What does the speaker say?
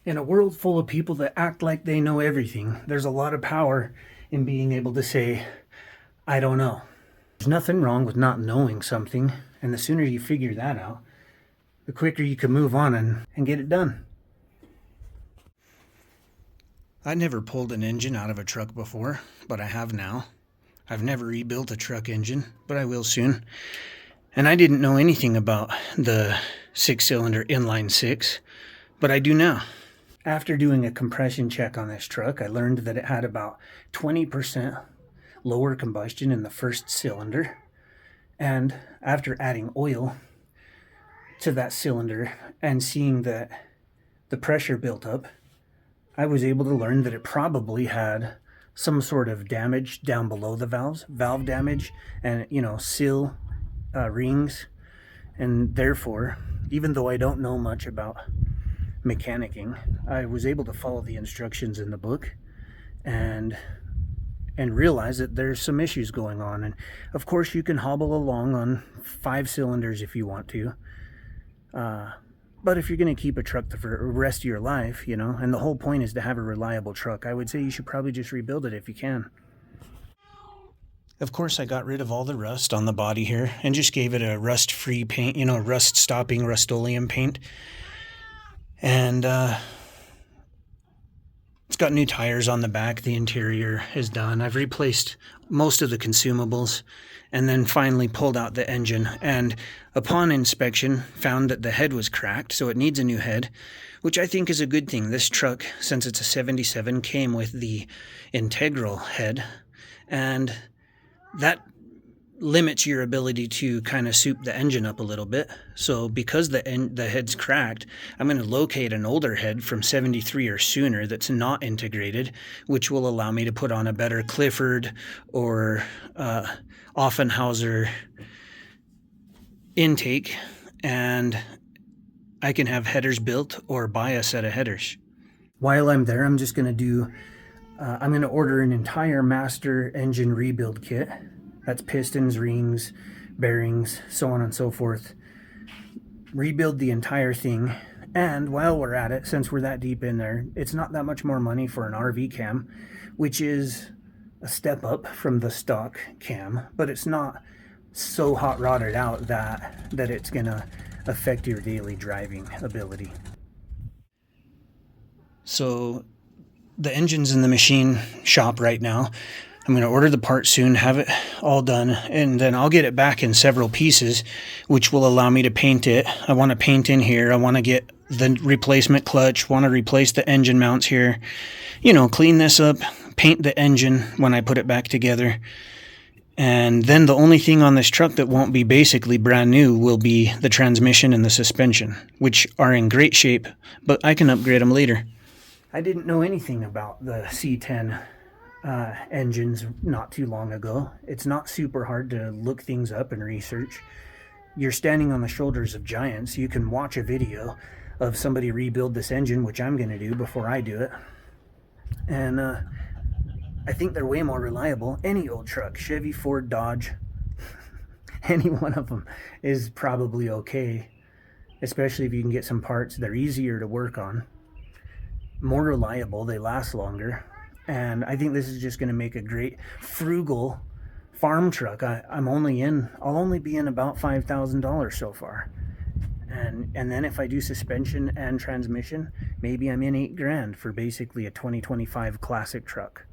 In a world full of people that act like they know everything, there's a lot of power in being able to say, I don't know. There's nothing wrong with not knowing something, and the sooner you figure that out, the quicker you can move on and get it done. I never pulled an engine out of a truck before, but I have now. I've never rebuilt a truck engine, but I will soon. And I didn't know anything about the 6-cylinder inline 6, but I do now. After doing a compression check on this truck, I learned that it had about 20% lower combustion in the first cylinder. And after adding oil to that cylinder and seeing that the pressure built up, I was able to learn that it probably had some sort of damage down below the valves, valve damage and, seal rings. And therefore, even though I don't know much about mechanicking, I was able to follow the instructions in the book and realize that there's some issues going on. And of course you can hobble along on 5 cylinders if you want to, but if you're going to keep a truck for the rest of your life, and the whole point is to have a reliable truck, I would say you should probably just rebuild it if you can. Of course, I got rid of all the rust on the body here and just gave it a rust-free paint, rust-stopping Rust-Oleum paint. And it's got new tires on the back. The interior is done. I've replaced most of the consumables and then finally pulled out the engine. And upon inspection, found that the head was cracked, so it needs a new head, which I think is a good thing. This truck, since it's a 77, came with the integral head, and that limits your ability to kind of soup the engine up a little bit. So because the head's cracked, I'm going to locate an older head from 73 or sooner that's not integrated, which will allow me to put on a better Clifford or Offenhauser intake, and I can have headers built or buy a set of headers. While I'm there, I'm just going to I'm going to order an entire master engine rebuild kit. That's pistons, rings, bearings, so on and so forth. Rebuild the entire thing. And while we're at it, since we're that deep in there, it's not that much more money for an RV cam, which is a step up from the stock cam, but it's not so hot rodded out that it's gonna affect your daily driving ability. So the engine's in the machine shop right now. I'm going to order the part soon, have it all done, and then I'll get it back in several pieces, which will allow me to paint it. I want to paint in here. I want to get the replacement clutch, want to replace the engine mounts here, clean this up, paint the engine when I put it back together. And then the only thing on this truck that won't be basically brand new will be the transmission and the suspension, which are in great shape, but I can upgrade them later. I didn't know anything about the C10 engines not too long ago. It's not super hard to look things up and research. You're standing on the shoulders of giants. You can watch a video of somebody rebuild this engine, which I'm going to do before I do it. And I think they're way more reliable. Any old truck, Chevy, Ford, Dodge, any one of them is probably okay, especially if you can get some parts. They're easier to work on, more reliable, they last longer. And I think this is just going to make a great frugal farm truck. I'll only be in about $5,000 so far. And then if I do suspension and transmission, maybe I'm in $8,000 for basically a 2025 classic truck.